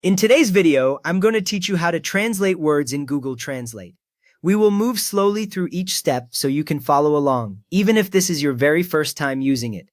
In today's video, I'm going to teach you how to translate words in Google Translate. We will move slowly through each step so you can follow along, even if this is your very first time using it.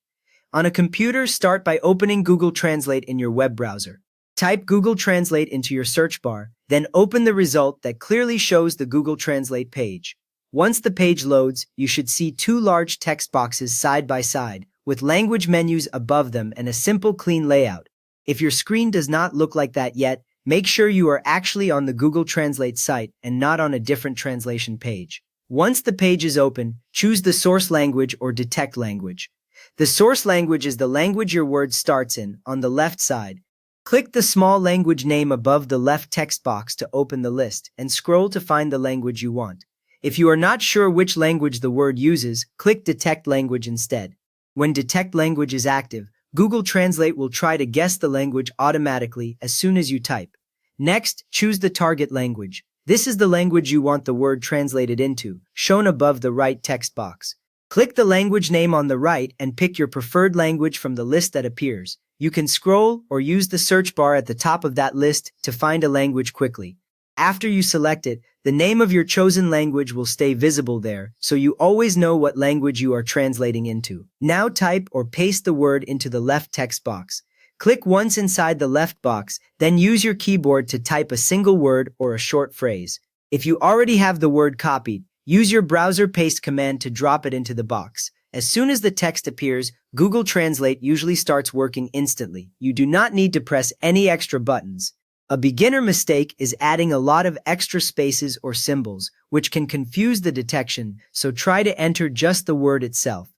On a computer, start by opening Google Translate in your web browser. Type Google Translate into your search bar, then open the result that clearly shows the Google Translate page. Once the page loads, you should see two large text boxes side by side, with language menus above them and a simple clean layout. If your screen does not look like that yet, make sure you are actually on the Google Translate site and not on a different translation page. Once the page is open, choose the source language or detect language. The source language is the language your word starts in, on the left side. Click the small language name above the left text box to open the list and scroll to find the language you want. If you are not sure which language the word uses, click Detect Language instead. When Detect Language is active, Google Translate will try to guess the language automatically as soon as you type. Next, choose the target language. This is the language you want the word translated into, shown above the right text box. Click the language name on the right and pick your preferred language from the list that appears. You can scroll or use the search bar at the top of that list to find a language quickly. After you select it, the name of your chosen language will stay visible there, so you always know what language you are translating into. Now type or paste the word into the left text box. Click once inside the left box, then use your keyboard to type a single word or a short phrase. If you already have the word copied, use your browser paste command to drop it into the box. As soon as the text appears, Google Translate usually starts working instantly. You do not need to press any extra buttons. A beginner mistake is adding a lot of extra spaces or symbols, which can confuse the detection, so try to enter just the word itself.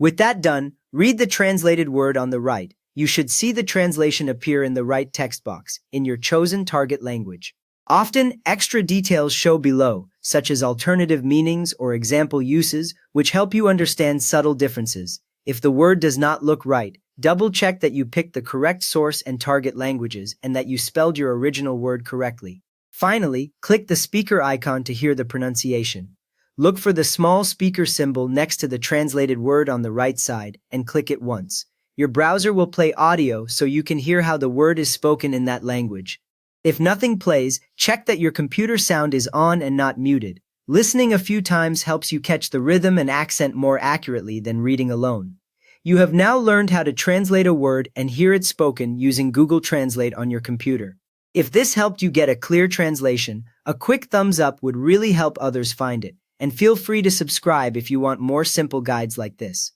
With that done, read the translated word on the right. You should see the translation appear in the right text box, in your chosen target language. Often, extra details show below, such as alternative meanings or example uses, which help you understand subtle differences. If the word does not look right, double-check that you picked the correct source and target languages and that you spelled your original word correctly. Finally, click the speaker icon to hear the pronunciation. Look for the small speaker symbol next to the translated word on the right side and click it once. Your browser will play audio so you can hear how the word is spoken in that language. If nothing plays, check that your computer sound is on and not muted. Listening a few times helps you catch the rhythm and accent more accurately than reading alone. You have now learned how to translate a word and hear it spoken using Google Translate on your computer. If this helped you get a clear translation, a quick thumbs up would really help others find it. And feel free to subscribe if you want more simple guides like this.